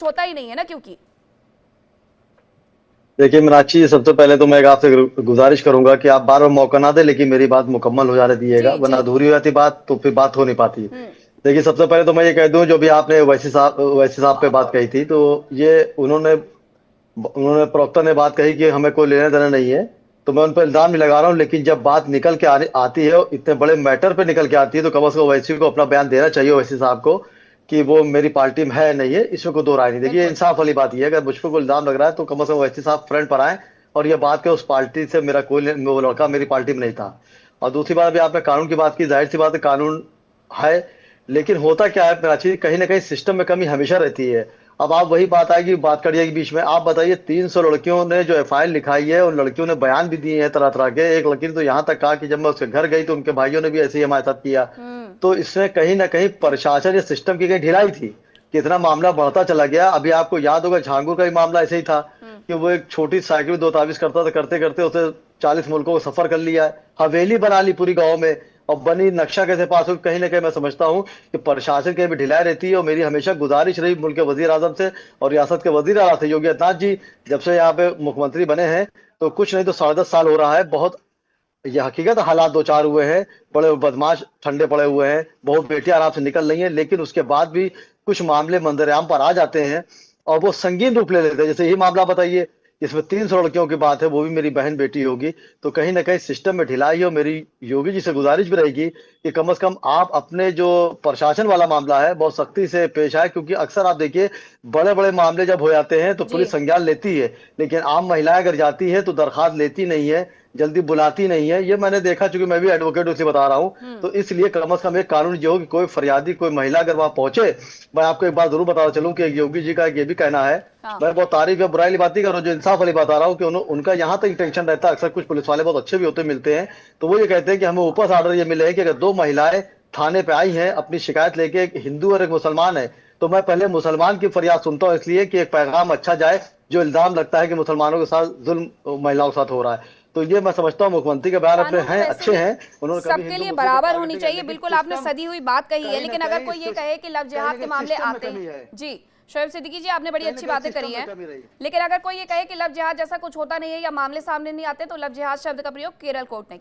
होता ही नहीं है ना, क्योंकि देखिए मीनाक्षी, सबसे पहले तो मैं आपसे गुजारिश करूंगा कि आप बार बार मौका ना दें, लेकिन मेरी बात मुकम्मल हो जाने दीजिएगा, जी वरना जी। अधूरी हो जाती बात तो फिर बात हो नहीं पाती। हम्म। देखिए सबसे पहले तो मैं ये कह दूं, जो भी आपने वैसी साहब पे बात कही थी, तो ये उन्होंने उन्होंने प्रवक्ता ने बात कही कि हमें कोई लेना देना नहीं है। तो मैं उन पर इल्जाम नहीं लगा रहा हूँ, लेकिन जब बात निकल के आती है, इतने बड़े मैटर पे निकल के आती है, तो कम से कम ओवैसी को अपना बयान देना चाहिए, ओवैसी साहब को, कि वो मेरी पार्टी में है नहीं है, इसमें कोई दो राय नहीं। देखिए बिल्कुल। इंसाफ वाली बात ये है, अगर मुझ पर कोई इल्जाम लग रहा है तो कम से कम ओवैसी साहब फ्रंट पर आए और ये बात के उस पार्टी से मेरा कोई, वो लड़का मेरी पार्टी में नहीं था। और दूसरी बात, भी आपने कानून की बात की, जाहिर सी बात है कानून है, लेकिन होता क्या है प्राची, कहीं ना कहीं सिस्टम में कमी हमेशा रहती है। अब आप वही बात आएगी, बात करिएगी बीच में, आप बताइए 300 लड़कियों ने जो एफआईआर लिखाई है, उन लड़कियों ने बयान भी दिए हैं तरह तरह के। एक लड़की ने तो यहाँ तक कहा कि जब मैं उसके घर गई तो उनके भाइयों ने भी ऐसे ही हमारे साथ किया। हम्म। तो इसमें कहीं ना कहीं प्रशासन या सिस्टम की कहीं ढिलाई थी कि इतना मामला बढ़ता चला गया। अभी आपको याद होगा झांगुर का ही मामला ऐसे ही था हम्म। कि वो एक छोटी साइकिल दो ताबीज करता था, करते करते उसे 40 मुल्कों को सफर कर लिया है, हवेली बना ली पूरी गांव में, और बनी नक्शा कैसे पास हो। कहीं ना कहीं मैं समझता हूँ कि प्रशासन की भी ढिलाई रहती है। और मेरी हमेशा गुजारिश रही मुल्क के वजीर आजम से और रियासत के वजीर आला से, योगी आदित्यनाथ जी जब से यहाँ पे मुख्यमंत्री बने हैं, तो कुछ नहीं तो 10.5 साल हो रहा है, बहुत ये हकीकत हालात दो चार हुए हैं, बड़े बदमाश ठंडे पड़े हुए हैं, बहुत बेटियां आराम से निकल रही हैं, लेकिन उसके बाद भी कुछ मामले मंजरेआम पर आ जाते हैं और वो संगीन रूप ले लेते हैं। जैसे यही मामला बताइए, इसमें 300 लड़कियों की बात है, वो भी मेरी बहन बेटी होगी। तो कहीं ना कहीं सिस्टम में ढिलाई है, और मेरी योगी जी से गुजारिश भी रहेगी कि कम से कम आप अपने जो प्रशासन वाला मामला है बहुत सख्ती से पेश आए, क्योंकि अक्सर आप देखिए बड़े बड़े मामले जब हो जाते हैं तो जी। पुलिस संज्ञान लेती है, लेकिन आम महिलाएं अगर जाती है तो दरखास्त लेती नहीं है, जल्दी बुलाती नहीं है। ये मैंने देखा, चूंकि मैं भी एडवोकेट उसे बता रहा हूँ। हम्म। तो इसलिए कम से कम एक कानून जो हो कि कोई फरियादी, कोई महिला अगर वहां पहुंचे, मैं आपको एक बात जरूर बताना चलूं कि योगी जी का एक ये भी कहना है, हाँ। मैं बहुत तारीफ या बुराई वाली बात नहीं कर रहा हूँ, जो इंसाफ वाली बता रहा हूँ, कि उनका यहाँ तक टेंशन रहता है। अक्सर कुछ पुलिस वाले बहुत अच्छे भी होते मिलते हैं, तो वो ये कहते हैं कि हमें ऊपर से ऑर्डर ये मिले हैं कि अगर दो महिलाएं थाने पे आई हैं अपनी शिकायत लेके, एक हिंदू और एक मुसलमान है, तो मैं पहले मुसलमान की फरियाद सुनता हूँ, इसलिए कि एक पैगाम अच्छा जाए, जो इल्जाम लगता है कि मुसलमानों के साथ जुल्म महिलाओं के साथ हो रहा है। तो ये मैं समझता हूँ मुख्यमंत्री के बयान अपने कानून तो हैं, वैसे अच्छे भी हैं, उन्होंने कभी सबके हिंदू लिए मुस्लिम को बराबर होनी टारगेट किया, चाहिए, लेकिन बिल्कुल आपने सिस्टम सदी हुई बात कही है, कहीं ना लेकिन अगर कहीं कोई ये कहे कि लव कहीं जिहाद ना के कहीं मामले सिस्टम में आते कमी हैं। है, जी। शोएब सिद्दीकी जी, आपने बड़ी कहीं ना अच्छी कहीं बातें करी सिस्टम में हैं, कमी रही। लेकिन अगर कोई ये कहे कि लव जिहाद जैसा कुछ होता नहीं है या मामले सामने नहीं आते, तो लव जिहाद शब्द का प्रयोग केरल कोर्ट ने